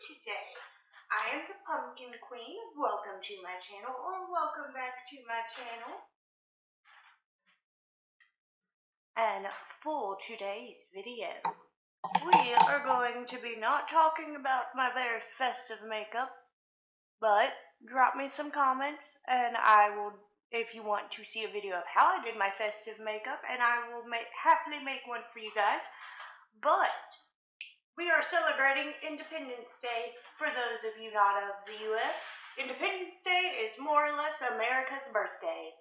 today. I am the Pumpkin Queen. Welcome to my channel, or welcome back to my channel. And for today's video, we are going to be not talking about my very festive makeup, but drop me some comments and I will, if you want to see a video of how I did my festive makeup, and I will happily make one for you guys. But we are celebrating Independence Day. For those of you not of the U.S., Independence Day is more or less America's birthday,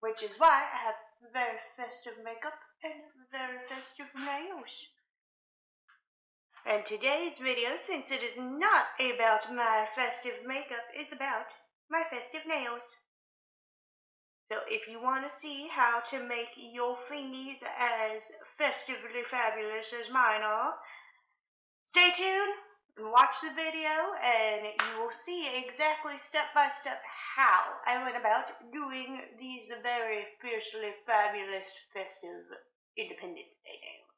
which is why I have very festive makeup and very festive nails. And today's video, since it is not about my festive makeup, is about my festive nails. So if you want to see how to make your fingies as festively fabulous as mine are, stay tuned and watch the video, and you will see exactly step by step how I went about doing these very fiercely fabulous festive Independence Day nails.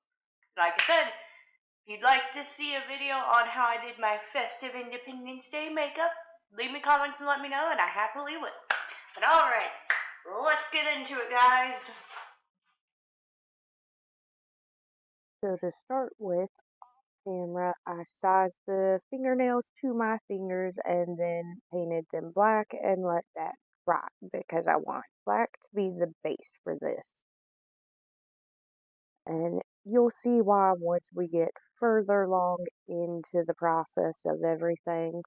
Like I said, if you'd like to see a video on how I did my festive Independence Day makeup, leave me comments and let me know, and I happily will. But alright, let's get into it, guys. So to start with, camera, I sized the fingernails to my fingers and then painted them black and let that dry because I want black to be the base for this. And you'll see why once we get further along into the process of everything.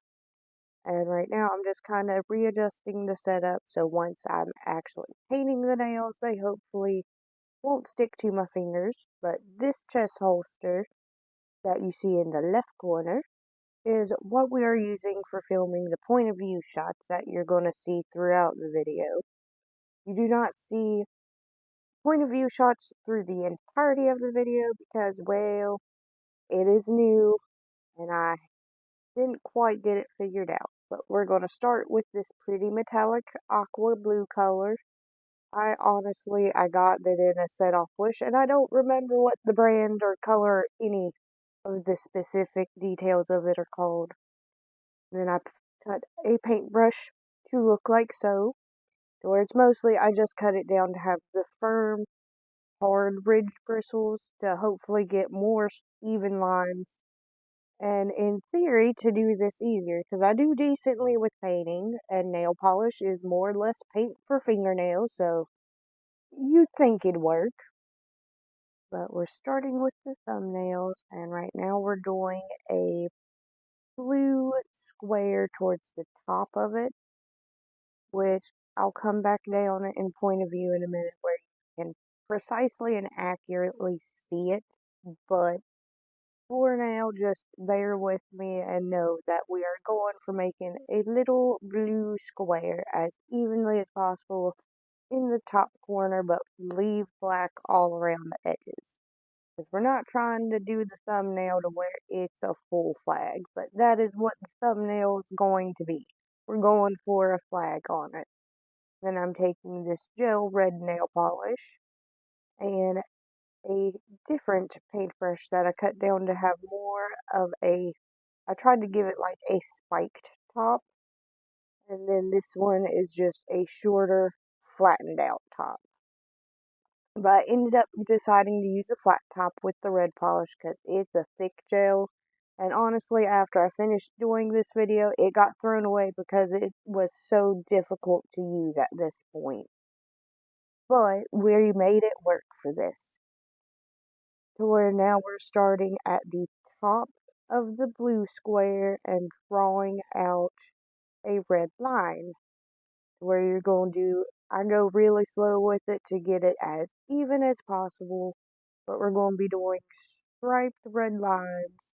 And right now I'm just kind of readjusting the setup, so once I'm actually painting the nails, they hopefully won't stick to my fingers. But this chest holster that you see in the left corner is what we are using for filming the point of view shots that you're going to see throughout the video. You do not see point of view shots through the entirety of the video because, well, it is new and I didn't quite get it figured out. But we're going to start with this pretty metallic aqua blue color. I got it in a set off wish, and I don't remember what the brand or color or any of the specific details of it are called. Then I cut a paintbrush to look like so, where it's mostly I just cut it down to have the firm, hard ridge bristles to hopefully get more even lines. And in theory, to do this easier, because I do decently with painting, and nail polish is more or less paint for fingernails, so you'd think it'd work. But we're starting with the thumbnails, and right now we're doing a blue square towards the top of it, which I'll come back down in point of view in a minute where you can precisely and accurately see it. But for now, just bear with me and know that we are going for making a little blue square as evenly as possible in the top corner, but leave black all around the edges. Because we're not trying to do the thumbnail to where it's a full flag, but that is what the thumbnail is going to be. We're going for a flag on it. Then I'm taking this gel red nail polish and a different paintbrush that I cut down to have more of I tried to give it like a spiked top. And then this one is just a shorter, flattened out top. But I ended up deciding to use a flat top with the red polish because it's a thick gel. And honestly, after I finished doing this video, it got thrown away because it was so difficult to use at this point. But we made it work for this. To where now we're starting at the top of the blue square and drawing out a red line. Where you're going to do, I go really slow with it to get it as even as possible. But we're going to be doing striped red lines.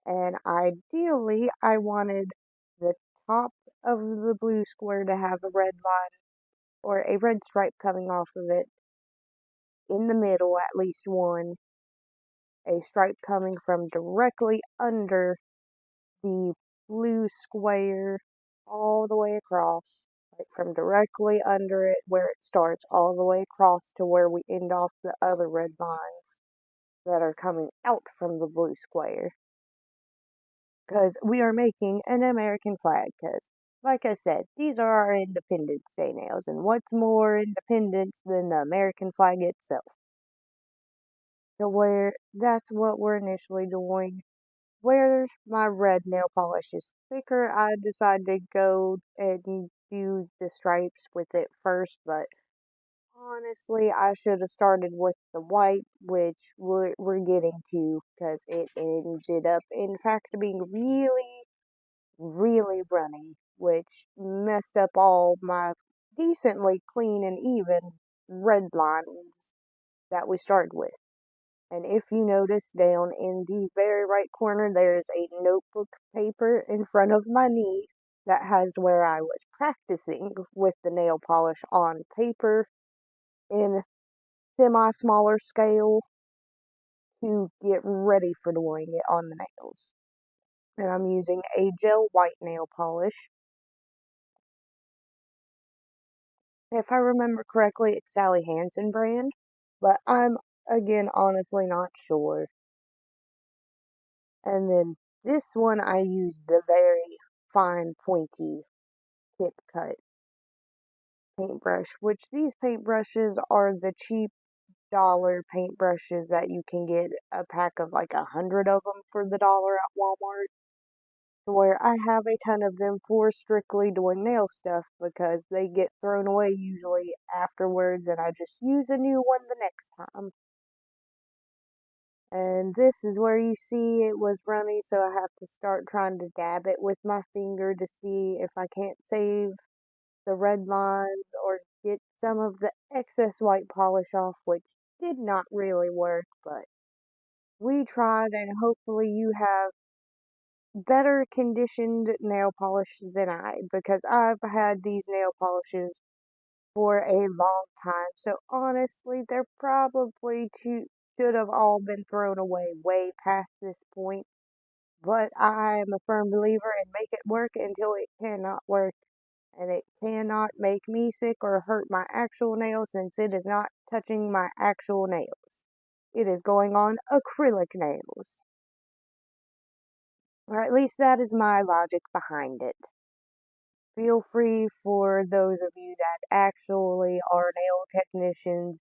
And ideally, I wanted the top of the blue square to have a red line or a red stripe coming off of it. In the middle, at least one. A stripe coming from directly under the blue square all the way across. Like from directly under it where it starts all the way across to where we end off the other red lines that are coming out from the blue square. because we are making an American flag. Because, like I said, these are our Independence Day nails, and what's more independence than the American flag itself? So where that's what we're initially doing. Where my red nail polish is thicker, I decided to go and do the stripes with it first, but honestly, I should have started with the white, which we're getting to, because it ended up, in fact, being really, really runny, which messed up all my decently clean and even red lines that we started with. And if you notice down in the very right corner, there's a notebook paper in front of my knee that has where I was practicing with the nail polish on paper in semi-smaller scale to get ready for doing it on the nails. And I'm using a gel white nail polish. If I remember correctly, it's Sally Hansen brand, but I'm again honestly not sure. And then this one I use the very fine pointy tip cut paintbrush, which these paintbrushes are the cheap dollar paintbrushes that you can get a pack of like 100 of them for the dollar at Walmart. Where I have a ton of them for strictly doing nail stuff because they get thrown away usually afterwards and I just use a new one the next time. And this is where you see it was runny, so I have to start trying to dab it with my finger to see if I can't save the red lines or get some of the excess white polish off, which did not really work, but we tried, and hopefully you have better conditioned nail polish than I, because I've had these nail polishes for a long time. So honestly, they're probably should have all been thrown away way past this point. But I am a firm believer in make it work until it cannot work. And it cannot make me sick or hurt my actual nails since it is not touching my actual nails. It is going on acrylic nails. Or at least that is my logic behind it. Feel free for those of you that actually are nail technicians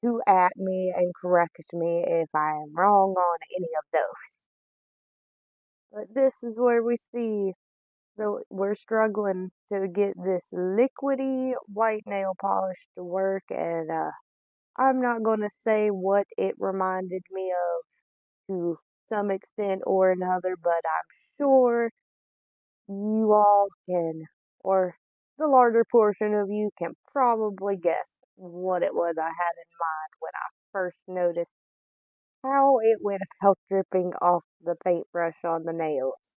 to at me and correct me if I am wrong on any of those. But this is where we see that we're struggling to get this liquidy white nail polish to work, and I'm not going to say what it reminded me of to some extent or another, but I'm sure you all can, or the larger portion of you can probably guess what it was I had in mind when I first noticed how it went about dripping off the paintbrush on the nails,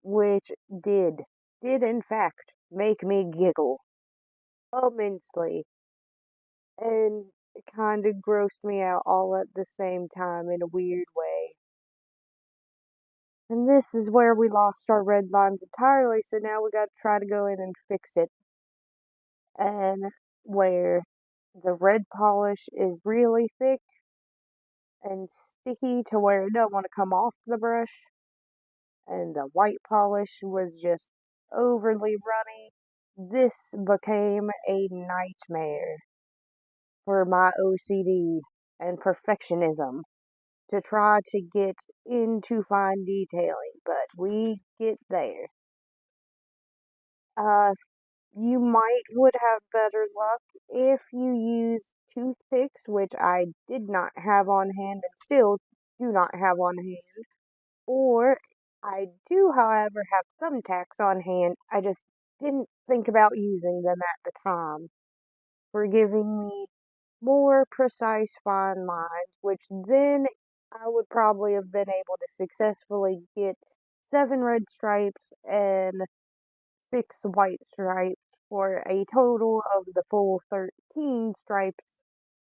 which did in fact make me giggle immensely, and it kind of grossed me out all at the same time in a weird way. And this is where we lost our red lines entirely, so now we got to try to go in and fix it. And where the red polish is really thick and sticky to where it don't want to come off the brush, and the white polish was just overly runny, this became a nightmare for my OCD and perfectionism to try to get into fine detailing, but we get there. Uh, you might would have better luck if you use toothpicks, which I did not have on hand and still do not have on hand. Or I do, however, have thumbtacks on hand. I just didn't think about using them at the time for giving me more precise fine lines, which then I would probably have been able to successfully get 7 red stripes and 6 white stripes for a total of the full 13 stripes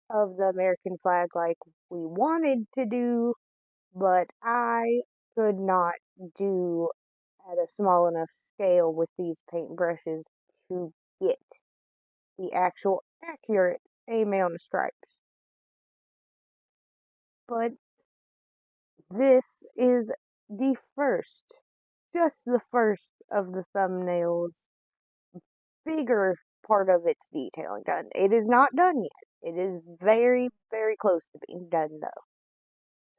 of the American flag like we wanted to do, but I could not do at a small enough scale with these paintbrushes to get the actual accurate amount of stripes. But this is the first, just the first of the thumbnails, bigger part of its detailing done. It is not done yet. It is very, very close to being done though.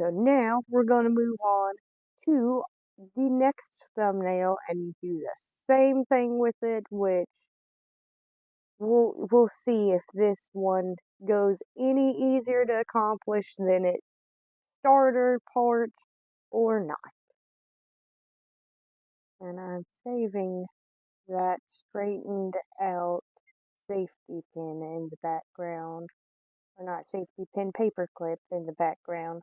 So now we're going to move on to the next thumbnail and do the same thing with it, which we'll see if this one goes any easier to accomplish than its starter part or not. And I'm saving that straightened out safety pin in the background, or not safety pin, paper clip in the background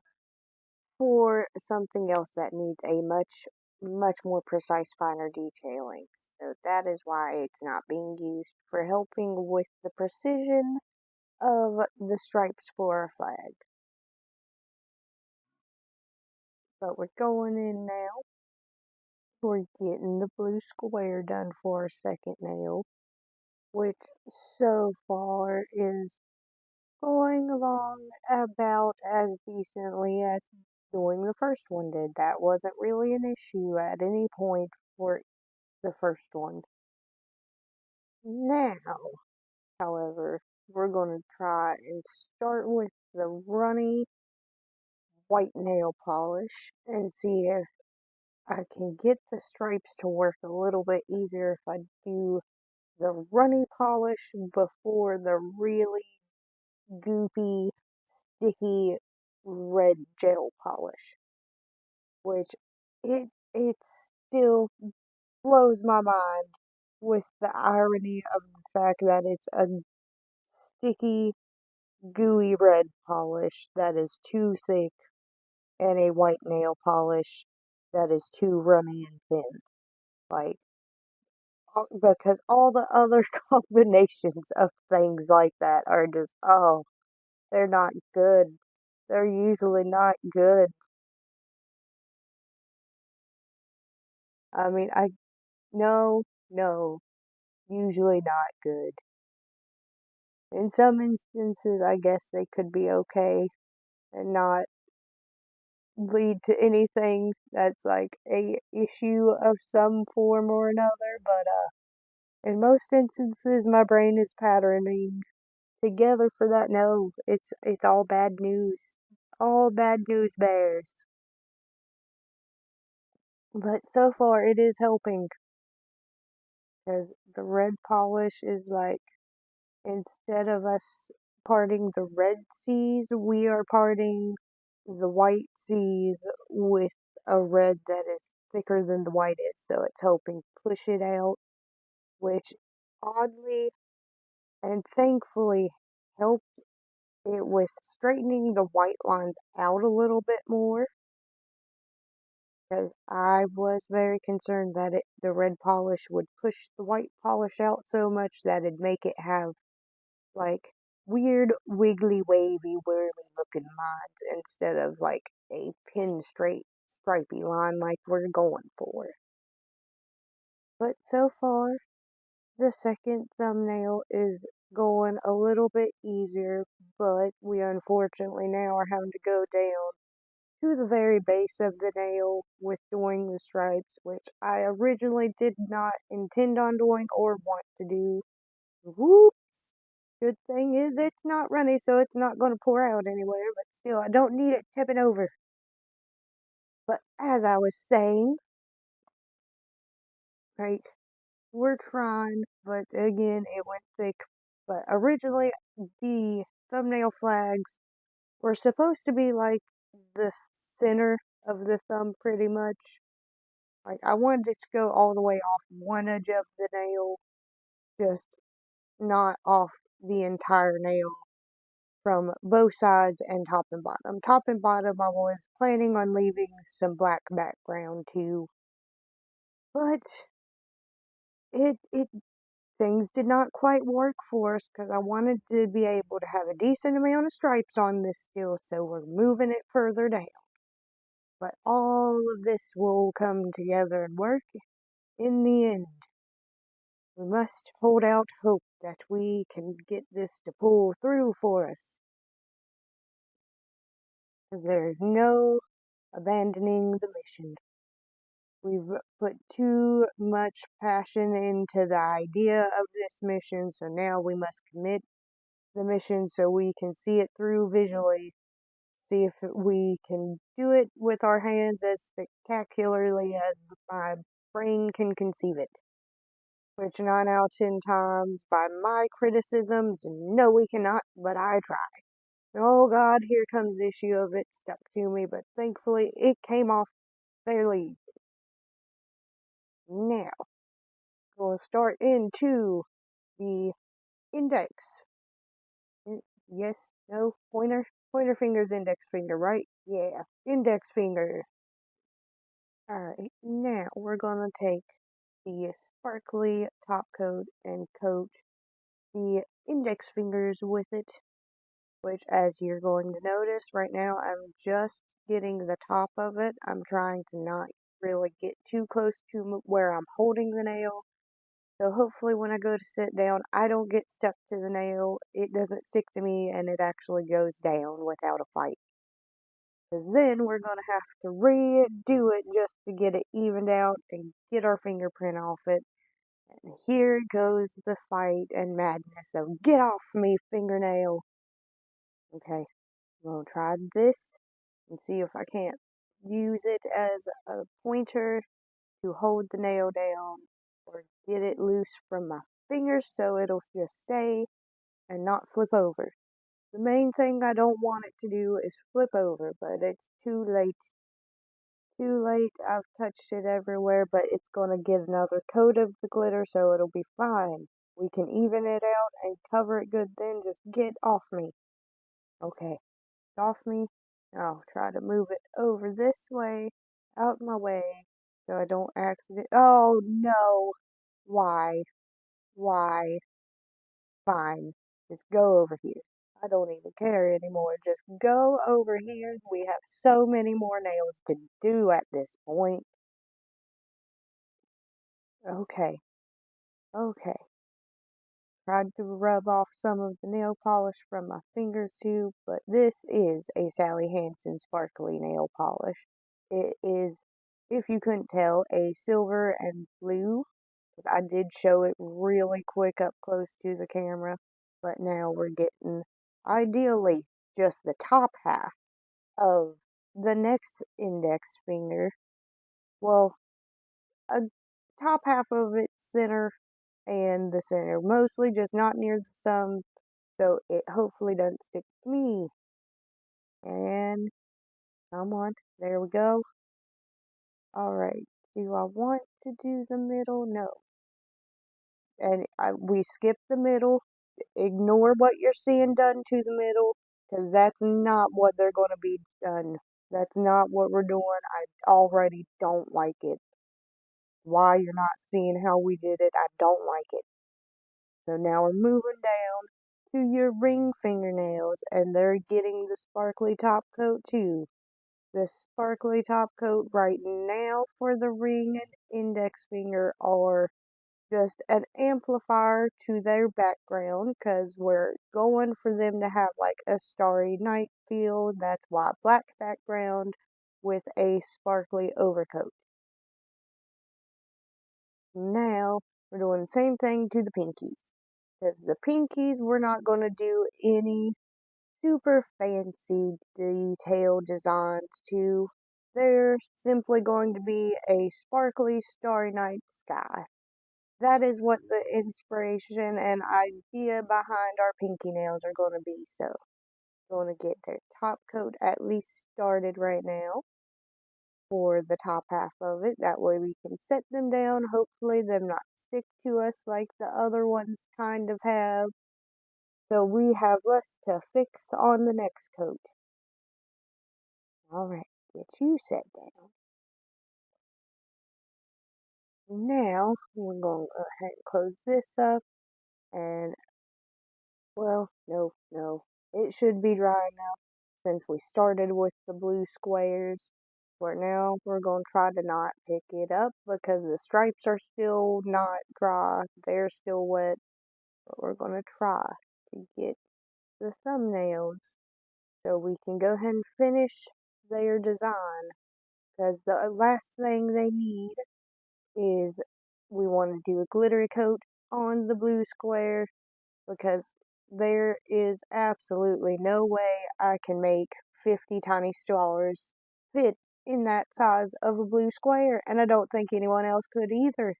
for something else that needs a much more precise, finer detailing. So that is why it's not being used for helping with the precision of the stripes for our flag. But we're going in now. We're getting the blue square done for our second nail, which so far is going along about as decently as doing the first one did. That wasn't really an issue at any point for the first one. Now, however, we're going to try and start with the runny white nail polish and see if I can get the stripes to work a little bit easier if I do the runny polish before the really goopy, sticky red gel polish, which it still blows my mind with the irony of the fact that it's a sticky, gooey red polish that is too thick and a white nail polish that is too runny and thin. Like, because all the other combinations of things like that are just, oh, they're not good. They're usually not good. I mean, no, no, usually not good. In some instances, I guess they could be okay and not lead to anything that's like a issue of some form or another, but in most instances my brain is patterning together for that. No, it's all bad news. All bad news bears. But so far it is helping because the red polish is like, instead of us parting the red seas, we are parting the white seas with a red that is thicker than the white is, so it's helping push it out, which oddly and thankfully helped it with straightening the white lines out a little bit more, because I was very concerned that the red polish would push the white polish out so much that it'd make it have like weird, wiggly, wavy, wormy looking lines instead of like a pin straight, stripy line like we're going for. But so far, the second thumbnail is going a little bit easier, but we unfortunately now are having to go down to the very base of the nail with doing the stripes, which I originally did not intend on doing or want to do. Whoops! Good thing is it's not runny, so it's not going to pour out anywhere, but still, I don't need it tipping over. But as I was saying, right, we're trying, but again, it went thick. But originally, the thumbnail flags were supposed to be like the center of the thumb pretty much. Like, I wanted it to go all the way off one edge of the nail, just not off the entire nail from both sides and top and bottom. Top and bottom, I was planning on leaving some black background too, but it things did not quite work for us because I wanted to be able to have a decent amount of stripes on this still, so we're moving it further down. But all of this will come together and work in the end. We must hold out hope that we can get this to pull through for us, because there is no abandoning the mission. we've put too much passion into the idea of this mission, so now we must commit the mission so we can see it through visually. See if we can do it with our hands as spectacularly as my brain can conceive it. Which 9 out of 10 times, by my criticisms, no, we cannot, but I try. Oh God, here comes the issue of it stuck to me, but thankfully it came off fairly easy. Now, we'll start into the index. Yes, no, pointer finger's index finger, right? Yeah, index finger. Alright, now we're gonna take the sparkly top coat and coat the index fingers with it, which, as you're going to notice right now, I'm just getting the top of it. I'm trying to not really get too close to where I'm holding the nail. So hopefully when I go to sit down, I don't get stuck to the nail. It doesn't stick to me and it actually goes down without a fight. Because then we're going to have to redo it just to get it evened out and get our fingerprint off it. And here goes the fight and madness of get off me, fingernail. Okay, I'm going to try this and see if I can't use it as a pointer to hold the nail down or get it loose from my fingers so it'll just stay and not flip over. The main thing I don't want it to do is flip over, but it's too late. Too late. I've touched it everywhere, but it's going to get another coat of the glitter, so it'll be fine. We can even it out and cover it good then. Just get off me. Okay, off me. I'll try to move it over this way, out my way, so I don't accident. Oh no! Why? Why? Fine. Just go over here. I don't even care anymore. Just go over here. We have so many more nails to do at this point. Okay. Okay. Tried to rub off some of the nail polish from my fingers too, but this is a Sally Hansen sparkly nail polish. It is, if you couldn't tell, a silver and blue, because I did show it really quick up close to the camera, but now we're getting, ideally, just the top half of the next index finger. Well, a top half of its center and the center, mostly just not near the thumb, so it hopefully doesn't stick to me. And come on, there we go. Alright, do I want to do the middle? No. And we skip the middle. Ignore what you're seeing done to the middle, because that's not what they're going to be done. That's not what we're doing. I already don't like it. Why you're not seeing how we did it, I don't like it. So now we're moving down to your ring fingernails, and they're getting the sparkly top coat too. The sparkly top coat right now for the ring and index finger are just an amplifier to their background, because we're going for them to have like a starry night feel. That's why black background with a sparkly overcoat. Now we're doing the same thing to the pinkies, because the pinkies we're not going to do any super fancy detailed designs to. They're simply going to be a sparkly starry night sky. That is what the inspiration and idea behind our pinky nails are going to be. So, going to get their top coat at least started right now for the top half of it. That way we can set them down. Hopefully them not stick to us like the other ones kind of have. So we have less to fix on the next coat. Alright, get you set down. Now, we're going to go ahead and close this up. And, well, no. It should be dry enough since we started with the blue squares. For now, we're going to try to not pick it up because the stripes are still not dry. They're still wet. But we're going to try to get the thumbnails so we can go ahead and finish their design. because the last thing they need is we want to do a glittery coat on the blue square because there is absolutely no way I can make 50 tiny stars fit in that size of a blue square, and I don't think anyone else could either.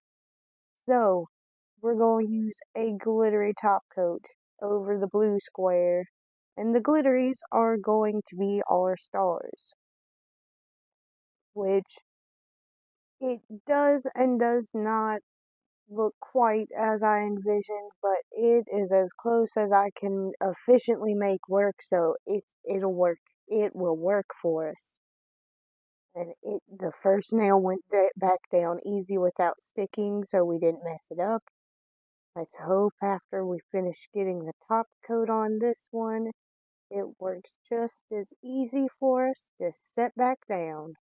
So, we're going to use a glittery top coat over the blue square, and the glitteries are going to be our stars, which it does and does not look quite as I envisioned, but it is as close as I can efficiently make work, so it'll work. It will work for us. And the first nail went back down easy without sticking, so we didn't mess it up. Let's hope after we finish getting the top coat on this one, it works just as easy for us to set back down.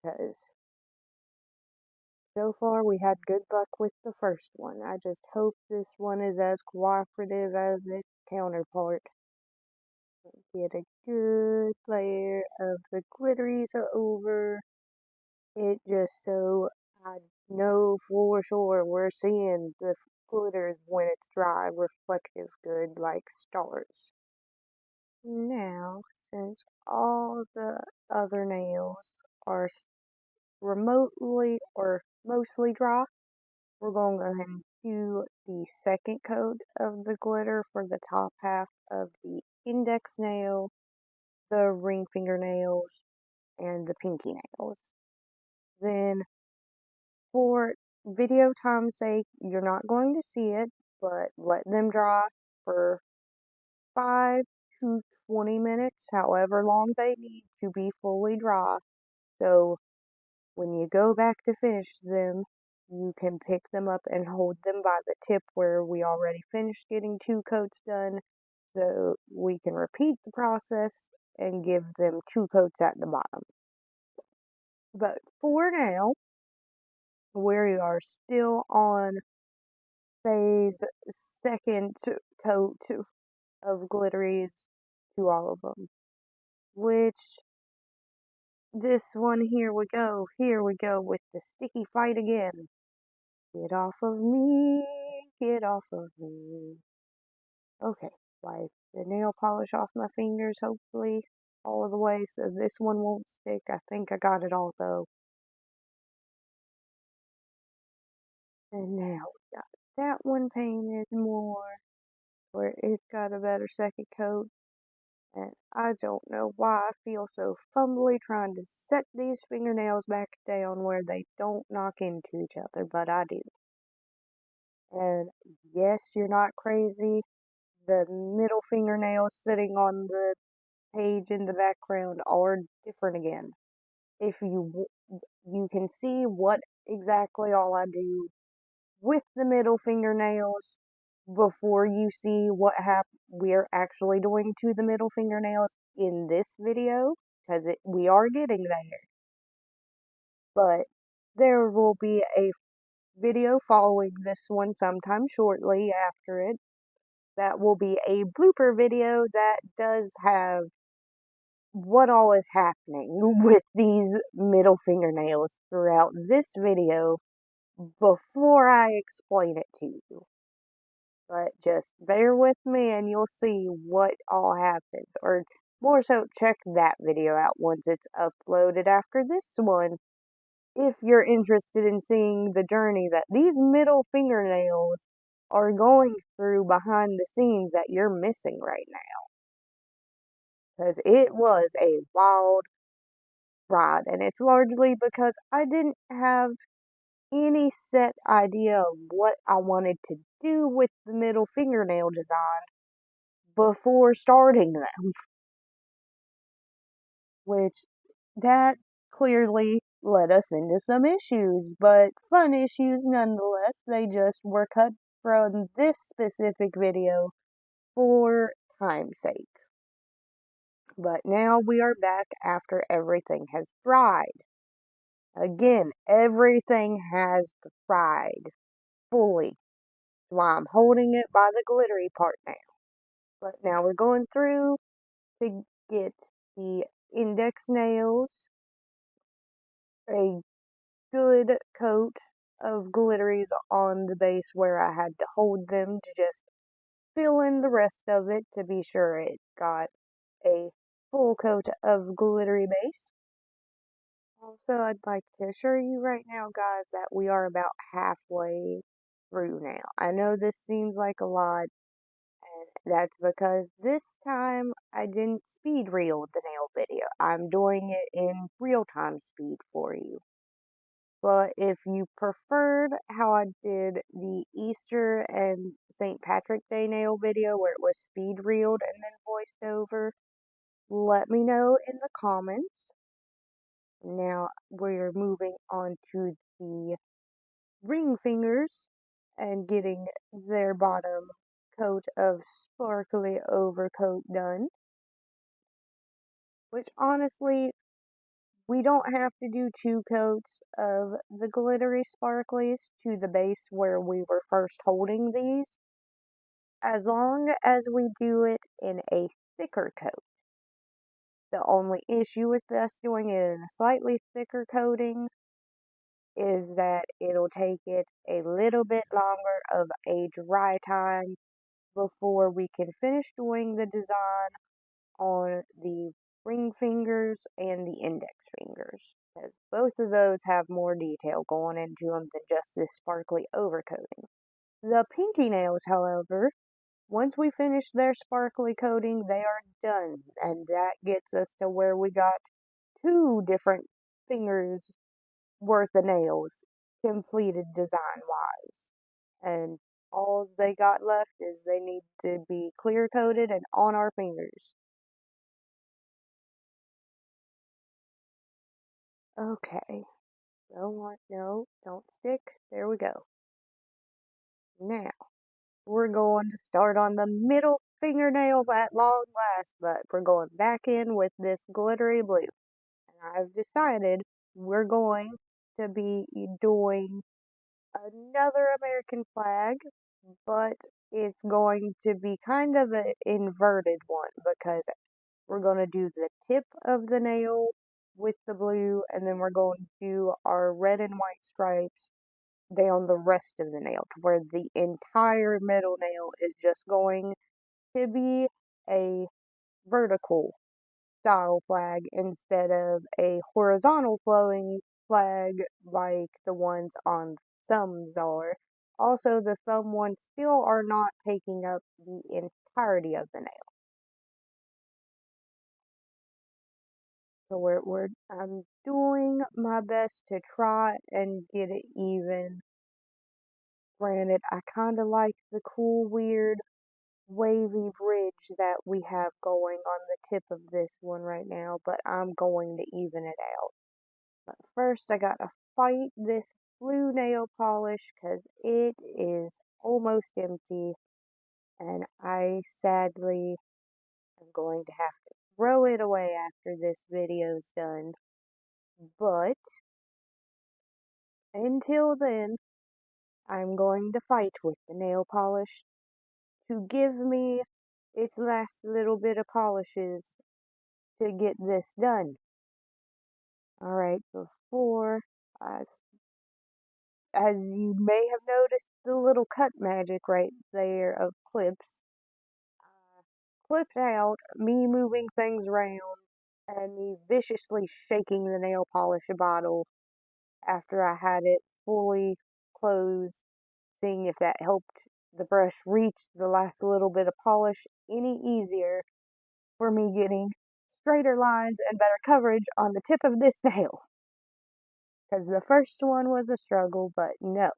Because so far, we had good luck with the first one. I just hope this one is as cooperative as its counterpart. Get a good layer of the glitteries over it just so I know for sure we're seeing the glitters when it's dry, reflective good like stars. Now, since all the other nails are remotely or mostly dry, we're going to go ahead and do the second coat of the glitter for the top half of the index nail, the ring fingernails, and the pinky nails. Then, for video time's sake, you're not going to see it, but let them dry for 5 to 20 minutes, however long they need to be fully dry. So when you go back to finish them, you can pick them up and hold them by the tip where we already finished getting 2 coats done. So we can repeat the process and give them 2 coats at the bottom. But for now, we are still on phase second coat of glitteries to all of them. Which, this one, here we go with the sticky fight again. Get off of me, get off of me. Okay, wipe the nail polish off my fingers, hopefully, all of the way, so this one won't stick. I think I got it all, though. And now we got that one painted more, where it's got a better second coat. And I don't know why I feel so fumbly trying to set these fingernails back down where they don't knock into each other, but I do. And yes, you're not crazy. The middle fingernails sitting on the page in the background are different again. If you can see what exactly all I do with the middle fingernails before you see what we're actually doing to the middle fingernails in this video, because we are getting there. But there will be a video following this one sometime shortly after it. That will be a blooper video that does have what all is happening with these middle fingernails throughout this video before I explain it to you. But just bear with me and you'll see what all happens. Or more so, check that video out once it's uploaded after this one, if you're interested in seeing the journey that these middle fingernails are going through behind the scenes that you're missing right now. Because it was a wild ride, and it's largely because I didn't have any set idea of what I wanted to do with the middle fingernail design before starting them, which that clearly led us into some issues, but fun issues nonetheless. They just were cut from this specific video for time's sake. But now we are back after everything has dried. Again, everything has dried fully. That's why I'm holding it by the glittery part now. But now we're going through to get the index nails a good coat of glitteries on the base where I had to hold them to just fill in the rest of it to be sure it got a full coat of glittery base. Also, I'd like to assure you right now, guys, that we are about halfway through now. I know this seems like a lot, and that's because this time I didn't speed reel the nail video. I'm doing it in real time speed for you. But if you preferred how I did the Easter and St. Patrick Day nail video where it was speed reeled and then voiced over, let me know in the comments. Now we're moving on to the ring fingers and getting their bottom coat of sparkly overcoat done. Which honestly, we don't have to do two coats of the glittery sparklies to the base where we were first holding these, as long as we do it in a thicker coat. The only issue with us doing it in a slightly thicker coating is that it'll take it a little bit longer of a dry time before we can finish doing the design on the ring fingers and the index fingers, because both of those have more detail going into them than just this sparkly overcoating. The pinky nails, however, once we finish their sparkly coating, they are done, and that gets us to where we got two different fingers worth of nails completed design wise. And all they got left is they need to be clear coated and on our fingers. Okay. No, don't stick. There we go. Now, we're going to start on the middle fingernail at long last, but we're going back in with this glittery blue. And I've decided we're going to be doing another American flag, but it's going to be kind of an inverted one because we're going to do the tip of the nail with the blue, and then we're going to do our red and white stripes down the rest of the nail to where the entire middle nail is just going to be a vertical style flag instead of a horizontal flowing flag like the ones on thumbs are. Also, the thumb ones still are not taking up the entirety of the nail. So I'm doing my best to try and get it even. Granted, I kind of like the cool, weird, wavy bridge that we have going on the tip of this one right now, but I'm going to even it out. But first, I gotta fight this blue nail polish because it is almost empty, and I sadly am going to have to throw it away after this video's done. But until then, I'm going to fight with the nail polish to give me its last little bit of polishes to get this done. Alright, before, as you may have noticed, the little cut magic right there of clips, clipped out me moving things around and me viciously shaking the nail polish bottle after I had it fully closed, seeing if that helped the brush reach the last little bit of polish any easier for me getting straighter lines and better coverage on the tip of this nail. Because the first one was a struggle, but no,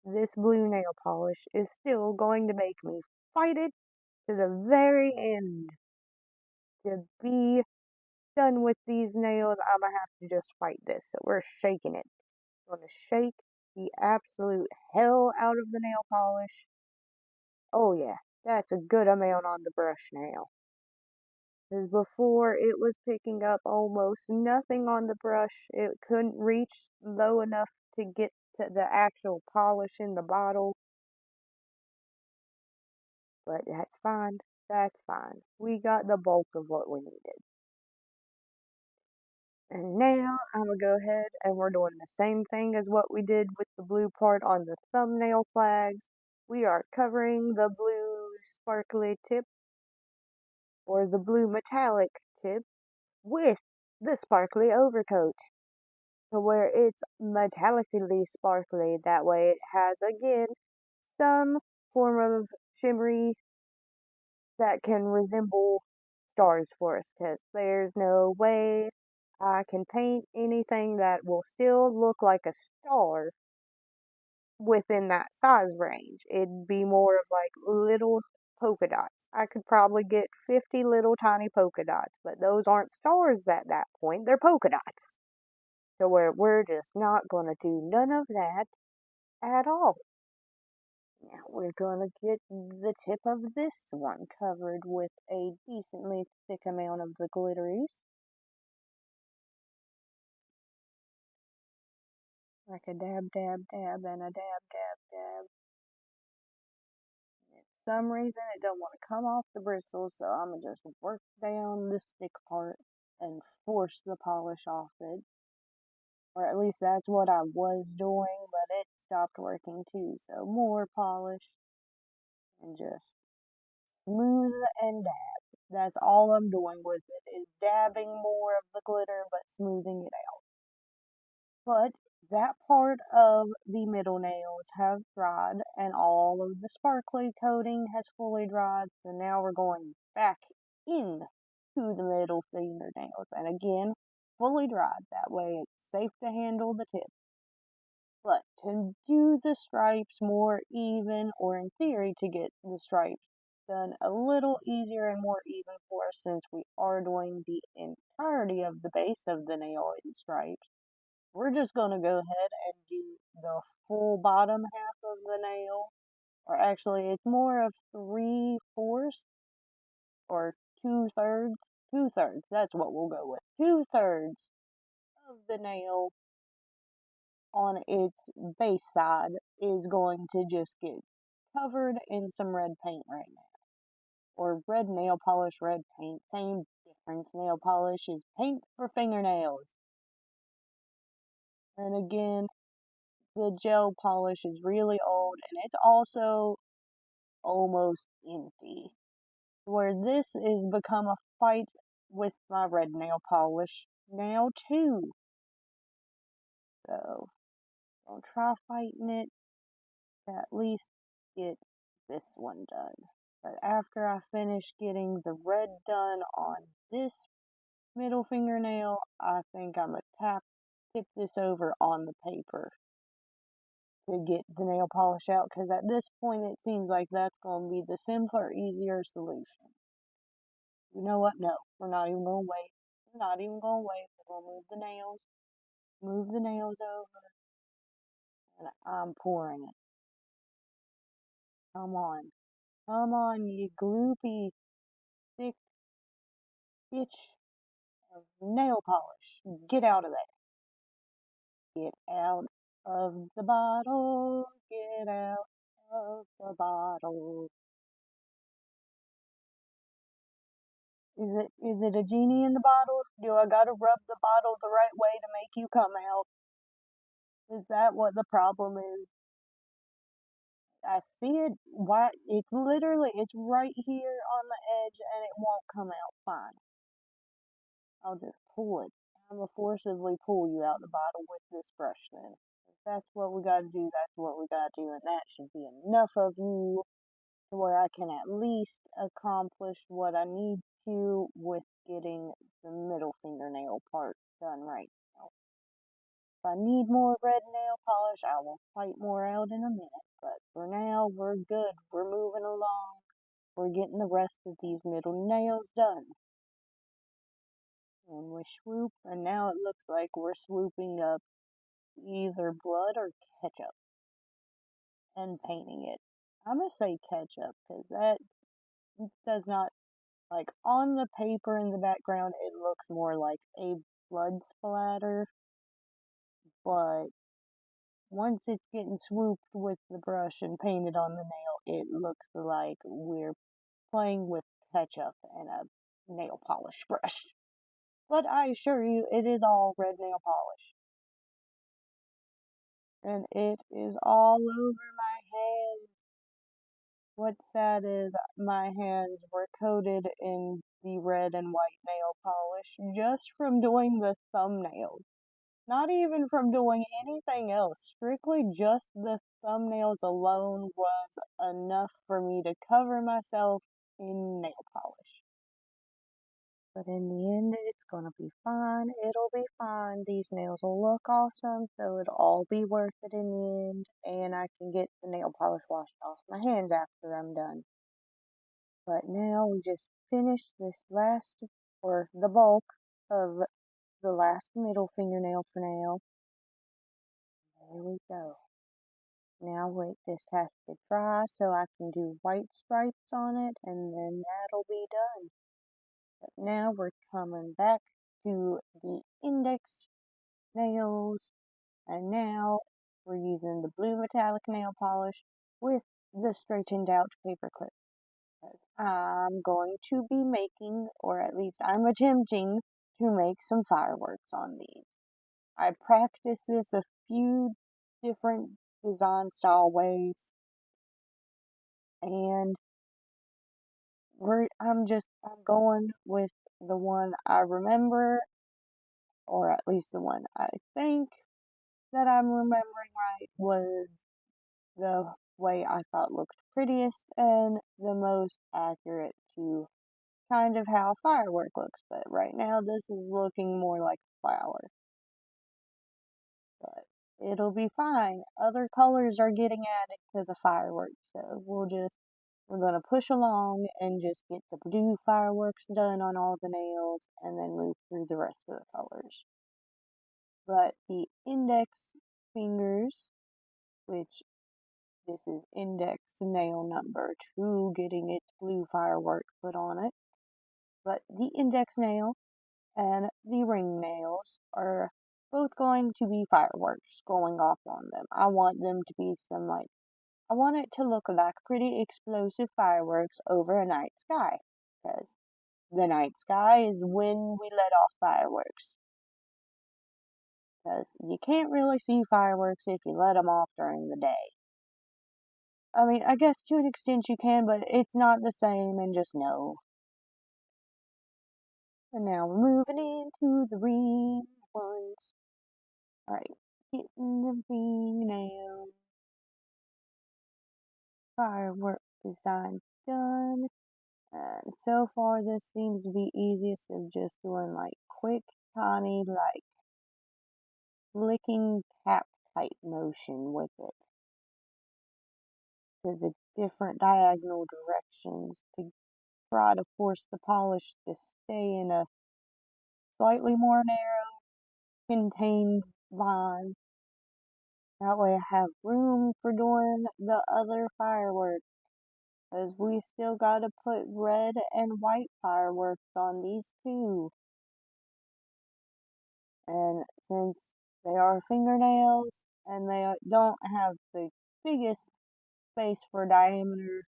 this blue nail polish is still going to make me fight it to the very end. To be done with these nails, I'm gonna have to just fight this. So we're shaking it. I'm gonna shake the absolute hell out of the nail polish. Oh yeah, that's a good amount on the brush now. Because before it was picking up almost nothing on the brush. It couldn't reach low enough to get to the actual polish in the bottle. But that's fine. That's fine. We got the bulk of what we needed. And now I'm gonna go ahead and we're doing the same thing as what we did with the blue part on the thumbnail flags. We are covering the blue sparkly tip or the blue metallic tip with the sparkly overcoat to where it's metallically sparkly. That way it has again some form of shimmery that can resemble stars for us because there's no way I can paint anything that will still look like a star within that size range. It'd be more of like little polka dots. I could probably get 50 little tiny polka dots, but those aren't stars at that point. They're polka dots. So we're just not going to do none of that at all. Now we're going to get the tip of this one covered with a decently thick amount of the glitteries. Like a dab, dab, dab, and a dab, dab, dab. And for some reason it don't want to come off the bristles, so I'm going to just work down the stick part and force the polish off it. Or at least that's what I was doing, but it stopped working too, so more polish and just smooth and dab. That's all I'm doing with it, is dabbing more of the glitter but smoothing it out. But that part of the middle nails have dried and all of the sparkly coating has fully dried. So now we're going back in to the middle fingernails. And again, fully dried. That way it's safe to handle the tip. But to do the stripes more even, or in theory to get the stripes done a little easier and more even for us, since we are doing the entirety of the base of the nail in stripes, we're just going to go ahead and do the full bottom half of the nail. Or actually, it's more of 3/4 or 2/3. 2/3, that's what we'll go with. 2/3 of the nail on its base side is going to just get covered in some red paint right now. Or red nail polish, red paint. Same difference. Nail polish is paint for fingernails. And again, the gel polish is really old and it's also almost empty. Where this is become a fight with my red nail polish now too. So don't try fighting it. At least get this one done. But after I finish getting the red done on this middle fingernail, I think I'm gonna tip this over on the paper to get the nail polish out, because at this point it seems like that's going to be the simpler, easier solution. You know what? No, we're not even going to wait. We're not even going to wait. We're going to move the nails over, and I'm pouring it. Come on, you gloopy, thick bitch of nail polish. Get out of there. Get out of the bottle. Get out of the bottle. Is it a genie in the bottle? Do I gotta rub the bottle the right way to make you come out? Is that what the problem is? I see it. Why? It's right here on the edge and it won't come out fine. I'll just pull it. I'm gonna forcibly pull you out the bottle with this brush then. If that's what we gotta do, that's what we gotta do, and that should be enough of you to where I can at least accomplish what I need to with getting the middle fingernail part done right now. If I need more red nail polish, I will fight more out in a minute, but for now, we're good. We're moving along. We're getting the rest of these middle nails done. And we swoop, and now it looks like we're swooping up either blood or ketchup and painting it. I'm gonna say ketchup because that does not, like, on the paper in the background it looks more like a blood splatter, but once it's getting swooped with the brush and painted on the nail, it looks like we're playing with ketchup and a nail polish brush. but I assure you it is all red nail polish. And it is all over my hands. What's sad is my hands were coated in the red and white nail polish just from doing the thumbnails. Not even from doing anything else. Strictly just the thumbnails alone was enough for me to cover myself in nail polish. But in the end, it's gonna be fine. It'll be fine. These nails will look awesome, so it'll all be worth it in the end. And I can get the nail polish washed off my hands after I'm done. But now we just finished this last, or the bulk of the last middle fingernail for now. There we go. Now wait, this has to dry so I can do white stripes on it, and then that'll be done. But now we're coming back to the index nails, and now we're using the blue metallic nail polish with the straightened out paper clip. Because I'm going to be making, or at least I'm attempting to make some fireworks on these. I practiced this a few different design style ways, and I'm going with the one I remember, or at least the one I think that I'm remembering right was the way I thought looked prettiest and the most accurate to kind of how a firework looks. But right now this is looking more like a flower. But it'll be fine. Other colors are getting added to the fireworks, so we're gonna push along and just get the blue fireworks done on all the nails and then move through the rest of the colors. But the index fingers, which this is index nail number 2 getting its blue firework put on it, but the index nail and the ring nails are both going to be fireworks going off on them. I want them to be I want it to look like pretty explosive fireworks over a night sky, because the night sky is when we let off fireworks. Because you can't really see fireworks if you let them off during the day. I mean, I guess to an extent you can, but it's not the same, and just no. And now we're moving into the ring ones. Alright, getting the ring nail firework design done. And so far this seems to be easiest of just doing like quick, tiny, like flicking tap type motion with it to the different diagonal directions to try to force the polish to stay in a slightly more narrow, contained line. That way I have room for doing the other fireworks, because we still gotta put red and white fireworks on these too. And since they are fingernails and they don't have the biggest space for diameter,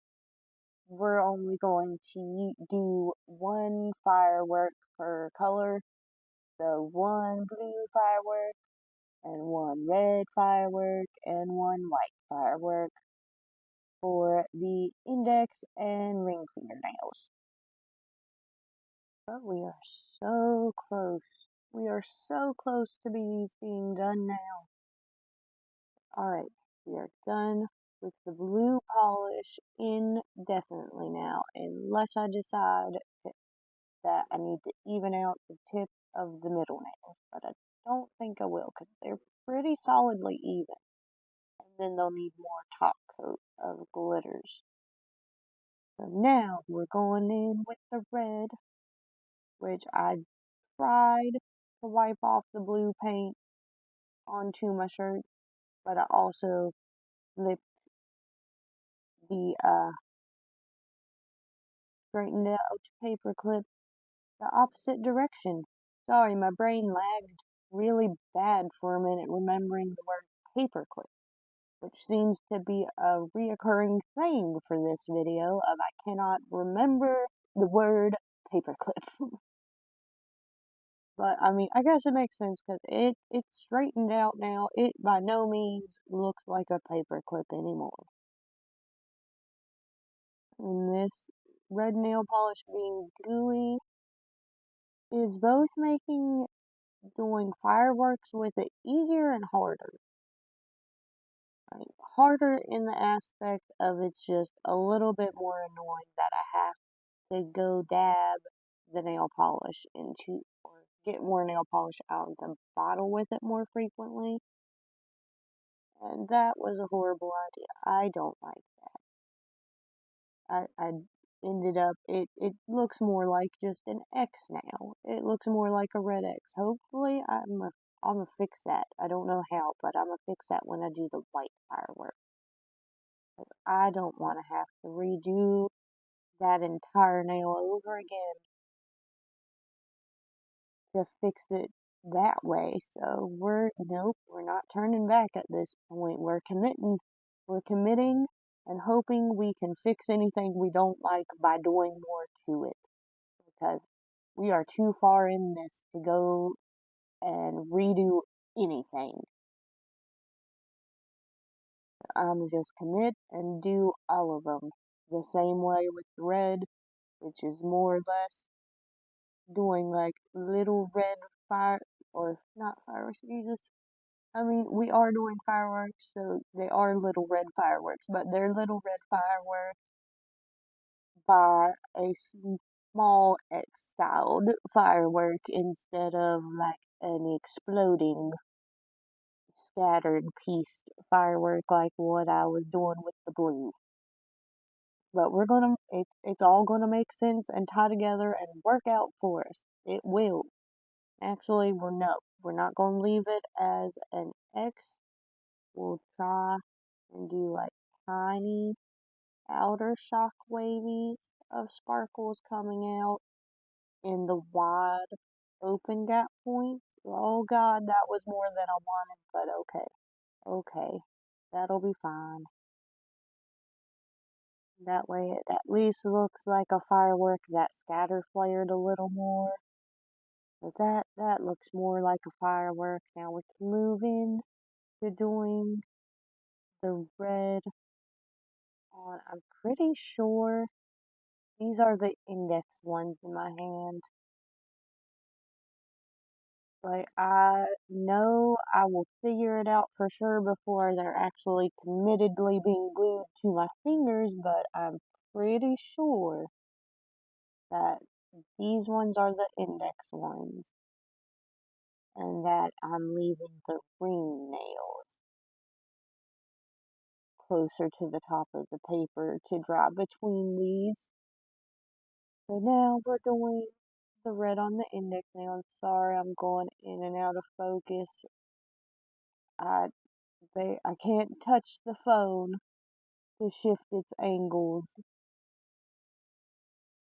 we're only going to do one firework per color. So one blue firework, and one red firework, and one white firework for the index and ring fingernails. But we are so close. We are so close to these being done now. Alright, we are done with the blue polish indefinitely now, unless I decide that I need to even out the tip of the middle nails, but I don't think I will, because they're pretty solidly even. And then they'll need more top coat of glitters. So now we're going in with the red, which I tried to wipe off the blue paint onto my shirt, but I also flipped the straightened out paper clip the opposite direction. Sorry, my brain lagged really bad for a minute remembering the word paperclip, which seems to be a reoccurring thing for this video of I cannot remember the word paperclip. But I mean, I guess it makes sense because it's straightened out now. It by no means looks like a paperclip anymore. And this red nail polish being gooey is both making doing fireworks with it easier and harder. Right? Harder in the aspect of it's just a little bit more annoying that I have to go dab the nail polish into or get more nail polish out of the bottle with it more frequently. And that was a horrible idea. I don't like that. I ended up it looks more like just an X now. It looks more like a red X. Hopefully I'm gonna fix that. I don't know how, but I'm gonna fix that when I do the white firework. I don't want to have to redo that entire nail over again to fix it that way. So nope, we're not turning back at this point. We're committing and hoping we can fix anything we don't like by doing more to it. Because we are too far in this to go and redo anything. I'm just commit and do all of them the same way with the red, which is more or less doing like little red fire or not fireworks, Jesus. I mean, we are doing fireworks, so they are little red fireworks, but they're little red fireworks by a small X-styled firework instead of like an exploding scattered piece firework like what I was doing with the blue. But it's all gonna make sense and tie together and work out for us. It will. Actually, we're not gonna leave it as an X. We'll try and do like tiny outer shock wavies of sparkles coming out in the wide open gap points. Oh God, that was more than I wanted, but okay. Okay, that'll be fine. That way it at least looks like a firework that scatter flared a little more. But that looks more like a firework. Now we can move in to doing the red on. I'm pretty sure these are the index ones in my hand. But I know I will figure it out for sure before they're actually committedly being glued to my fingers, but I'm pretty sure that these ones are the index ones and that I'm leaving the ring nails closer to the top of the paper to dry between these. So now we're doing the red on the index nail. I'm sorry, I'm going in and out of focus. I I can't touch the phone to shift its angles,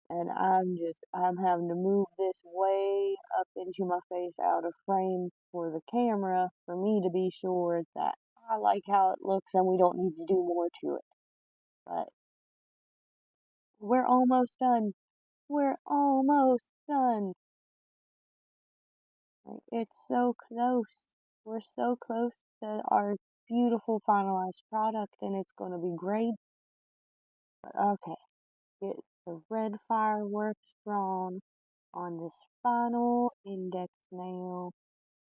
and I'm having to move this way up into my face out of frame for the camera for me to be sure that I like how it looks and we don't need to do more to it. But we're almost done. We're almost done. Like, it's so close. We're so close to our beautiful finalized product, and it's going to be great. But okay, get the red fireworks drawn on this final index nail,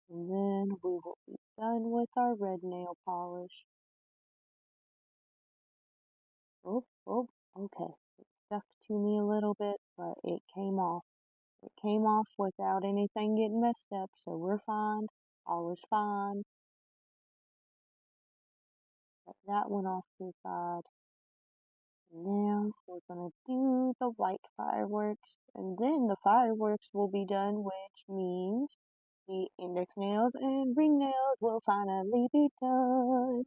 and then we will be done with our red nail polish. Oh, oh, okay. It stuck to me a little bit, but it came off. It came off without anything getting messed up, so we're fine. All is fine. Set that one off to the side. Now we're gonna do the white fireworks, and then the fireworks will be done, which means the index nails and ring nails will finally be done.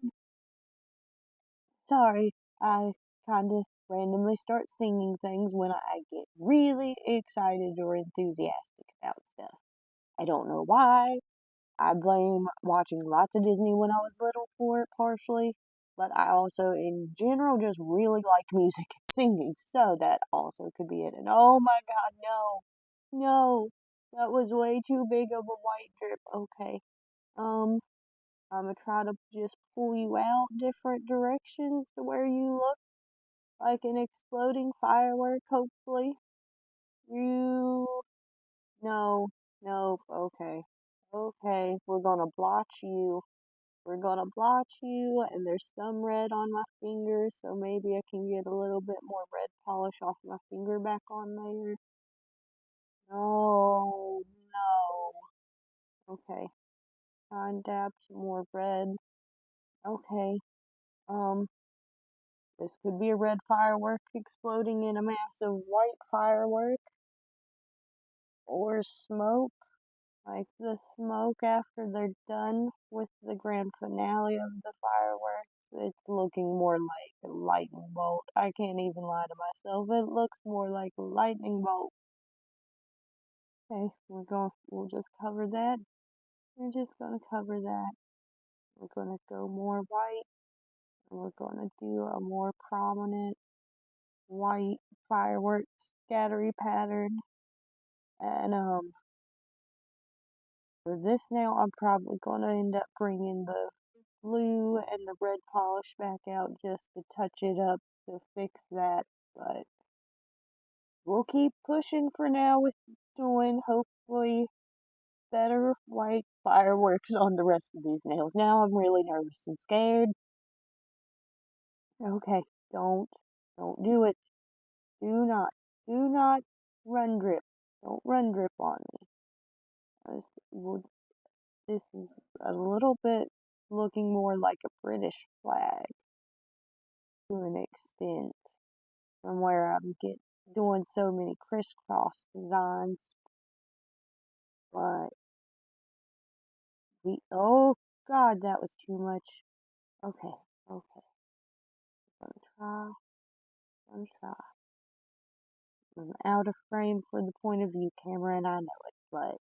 Sorry, I kind of randomly start singing things when I get really excited or enthusiastic about stuff. I don't know why. I blame watching lots of Disney when I was little for it partially, but I also, in general, just really like music and singing, so that also could be it. And oh my god, no, no. That was way too big of a white drip. Okay. Um, I'm gonna try to just pull you out different directions to where you look like an exploding firework, hopefully. You. No. Nope. Okay. Okay. We're gonna blotch you. We're gonna blotch you, and there's some red on my finger, so maybe I can get a little bit more red polish off my finger back on there. No, no. Okay, try and dab some more red. Okay, um, this could be a red firework exploding in a massive white firework, or smoke, like the smoke after they're done with the grand finale of the fireworks. It's looking more like a lightning bolt. I can't even lie to myself. It looks more like a lightning bolt. Okay, we'll just cover that. We're just gonna cover that. We're gonna go more white, and we're gonna do a more prominent white fireworks scattery pattern. And for this nail, I'm probably gonna end up bringing the blue and the red polish back out just to touch it up to fix that. But we'll keep pushing for now with doing hopefully better white fireworks on the rest of these nails. Now I'm really nervous and scared. Okay, don't do it. Do not, do not run drip. Don't run drip on me. This is a little bit looking more like a British flag to an extent from where I'm doing so many crisscross designs. But oh God, that was too much. Okay, okay. I'm gonna try. I'm out of frame for the point of view camera, and I know it, but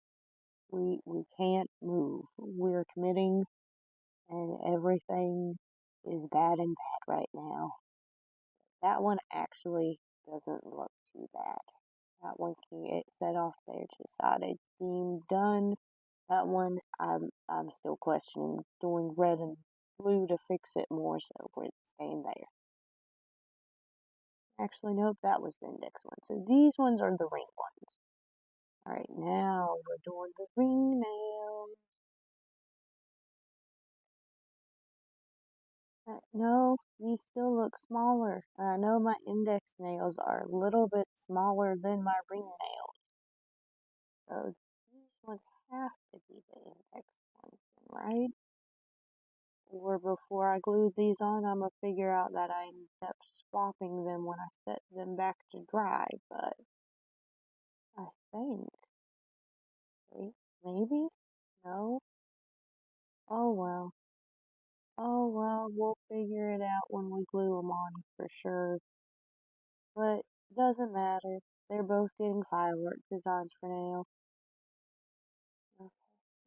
we can't move. We're committing, and everything is bad and bad right now. That one actually doesn't look too bad. That one can get set off there to the side. It's deemed done. That one I'm still questioning doing red and blue to fix it more, so we're staying there. Actually, nope, that was the index one. So these ones are the ring ones. Alright, now we're doing the ring nails. No, these still look smaller. I know my index nails are a little bit smaller than my ring nails. So these ones have to be the index ones, right? Or before I glue these on, I'm gonna figure out that I end up swapping them when I set them back to dry, but I think, wait, maybe? No? Oh well. Oh well, we'll figure it out when we glue them on for sure. But it doesn't matter. They're both getting firework designs for now. Okay.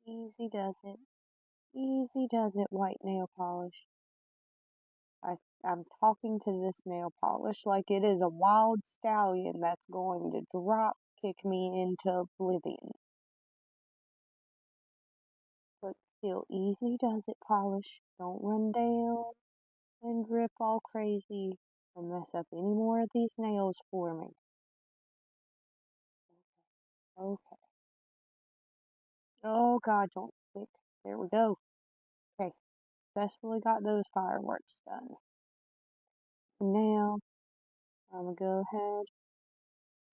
Easy does it. Easy does it, white nail polish. I'm talking to this nail polish like it is a wild stallion that's going to drop kick me into oblivion. But still, easy does it, polish. Don't run down and drip all crazy and mess up any more of these nails for me. Okay. Oh God, don't stick. There we go. Okay. Successfully got those fireworks done. Now, I'm gonna go ahead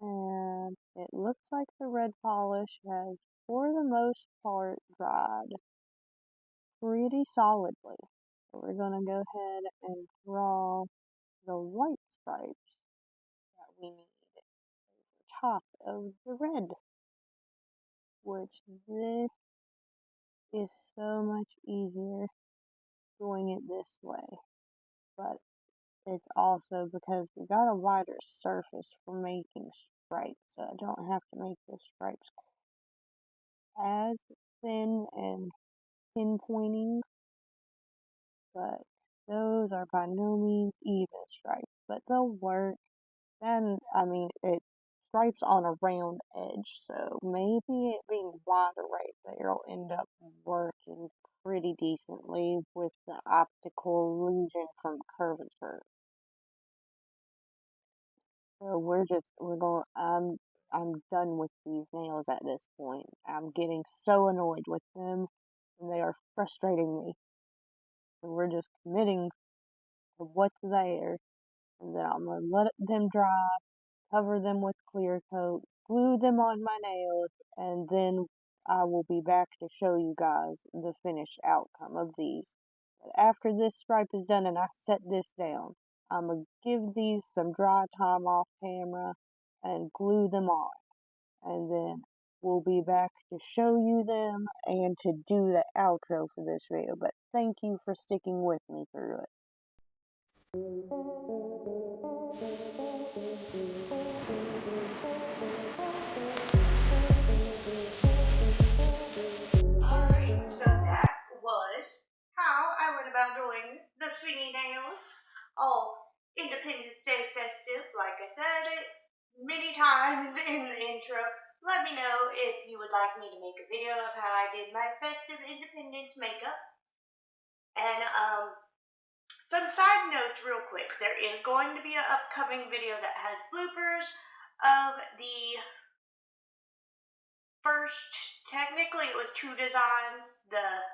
and it looks like the red polish has, for the most part, dried pretty solidly. So we're gonna go ahead and draw the white stripes that we need over top of the red, which this is so much easier doing it this way. But it's also because we got a wider surface for making stripes, so I don't have to make the stripes as thin and pinpointing, but those are by no means even stripes, but they'll work. And I mean, it stripes on a round edge, so maybe it being wider right there will end up working pretty decently with the optical illusion from curvature. So I'm done with these nails at this point. I'm getting so annoyed with them, and they are frustrating me. So we're just committing to what's there, and then I'm gonna let them dry, cover them with clear coat, glue them on my nails, and then I will be back to show you guys the finished outcome of these. But after this stripe is done and I set this down, I'm going to give these some dry time off camera and glue them on. And then we'll be back to show you them and to do the outro for this video. But thank you for sticking with me through it. Alright, so that was how I went about doing the fingernails. All Independence Day festive, like I said it many times in the intro. Let me know if you would like me to make a video of how I did my festive independence makeup. And some side notes real quick. There is going to be an upcoming video that has bloopers of the first, technically it was 2 designs. The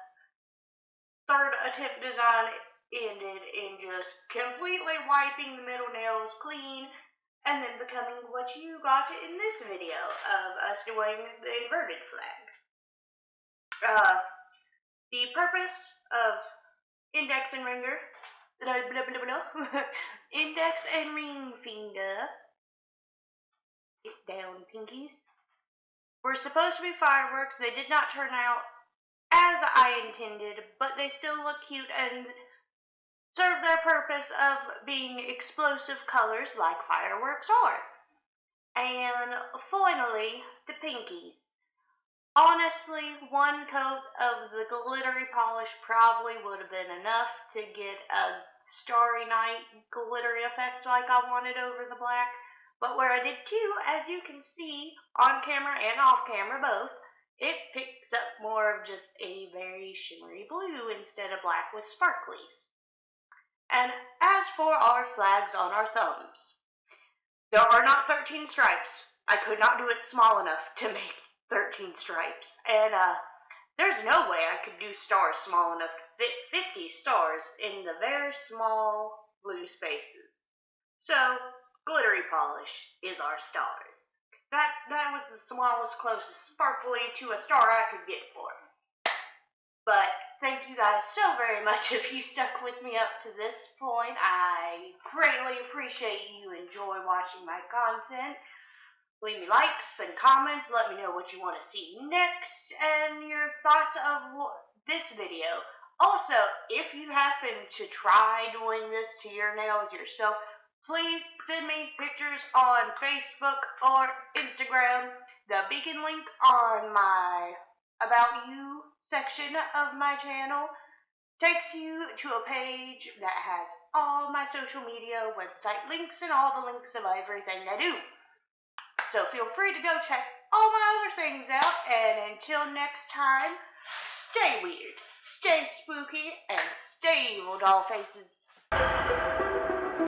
third attempt design ended in just completely wiping the middle nails clean and then becoming what you got in this video of us doing the inverted flag. The purpose of index and ringer, index and ring finger, get down pinkies, were supposed to be fireworks. They did not turn out as I intended, but they still look cute and serve their purpose of being explosive colors like fireworks are. And finally, the pinkies. Honestly, one coat of the glittery polish probably would have been enough to get a starry night glittery effect like I wanted over the black. But where I did two, as you can see on camera and off camera both, it picks up more of just a very shimmery blue instead of black with sparklies. And as for our flags on our thumbs, there are not 13 stripes. I could not do it small enough to make 13 stripes. And there's no way I could do stars small enough to fit 50 stars in the very small blue spaces. So, glittery polish is our stars. That was the smallest, closest sparkly to a star I could get for it. But thank you guys so very much if you stuck with me up to this point. I greatly appreciate you enjoy watching my content. Leave me likes and comments. Let me know what you want to see next and your thoughts of this video. Also, if you happen to try doing this to your nails yourself, please send me pictures on Facebook or Instagram. The beacon link on my About You section of my channel takes you to a page that has all my social media, website links, and all the links of everything I do. So feel free to go check all my other things out, and until next time, stay weird, stay spooky, and stay evil doll faces.